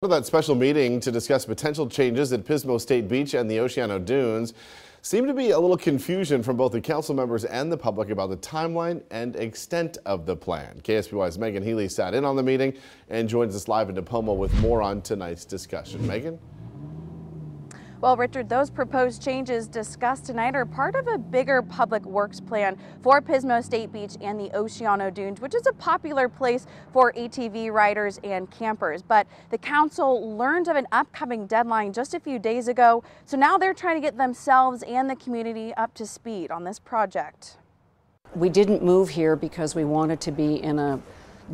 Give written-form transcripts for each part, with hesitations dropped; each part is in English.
For that special meeting to discuss potential changes at Pismo State Beach and the Oceano Dunes, seemed to be a little confusion from both the council members and the public about the timeline and extent of the plan. KSBY's Megan Healy sat in on the meeting and joins us live in Nipomo with more on tonight's discussion. Megan? Well, Richard, those proposed changes discussed tonight are part of a bigger public works plan for Pismo State Beach and the Oceano Dunes, which is a popular place for ATV riders and campers. But the council learned of an upcoming deadline just a few days ago, so now they're trying to get themselves and the community up to speed on this project. We didn't move here because we wanted to be in a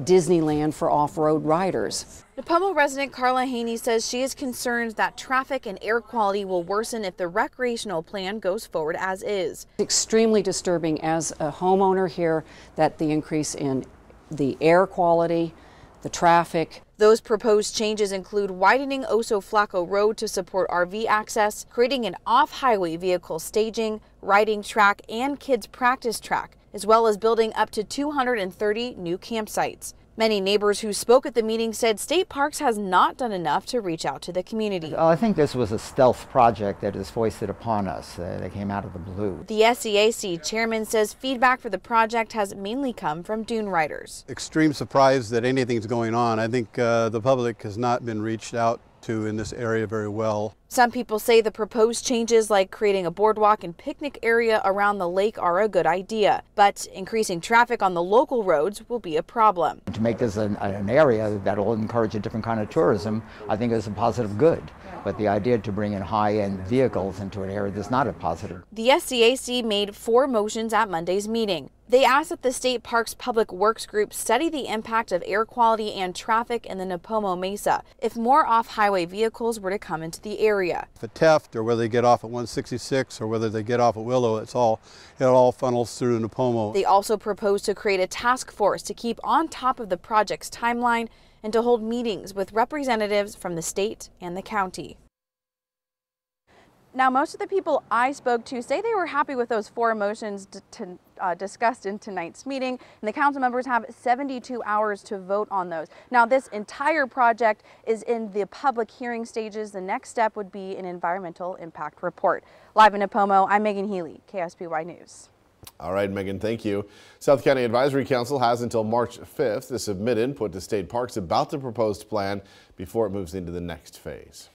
Disneyland for off-road riders. Nipomo resident Carla Haney says she is concerned that traffic and air quality will worsen if the recreational plan goes forward as is. It's extremely disturbing as a homeowner here that the increase in the air quality, the traffic. Those proposed changes include widening Oso Flaco Road to support RV access, creating an off-highway vehicle staging, riding track, and kids practice track, as well as building up to 230 new campsites. Many neighbors who spoke at the meeting said State Parks has not done enough to reach out to the community. I think this was a stealth project that is foisted upon us. They came out of the blue. The SCAC chairman says feedback for the project has mainly come from dune riders. Extreme surprise that anything's going on. I think the public has not been reached out to in this area very well. Some people say the proposed changes like creating a boardwalk and picnic area around the lake are a good idea, but increasing traffic on the local roads will be a problem. To make this an area that will encourage a different kind of tourism, I think is a positive good. But the idea to bring in high-end vehicles into an area is not a positive. The SCAC made 4 motions at Monday's meeting. They asked that the State Parks Public Works Group study the impact of air quality and traffic in the Nipomo Mesa if more off-highway vehicles were to come into the area. The Teft, or whether they get off at 166 or whether they get off at Willow, it all funnels through Nipomo. They also proposed to create a task force to keep on top of the project's timeline and to hold meetings with representatives from the state and the county. Now, most of the people I spoke to say they were happy with those 4 motions discussed in tonight's meeting, and the council members have 72 hours to vote on those. Now, this entire project is in the public hearing stages. The next step would be an environmental impact report. Live in Nipomo, I'm Megan Healy, KSBY News. All right, Megan, thank you. South County Advisory Council has until March 5th to submit input to state parks about the proposed plan before it moves into the next phase.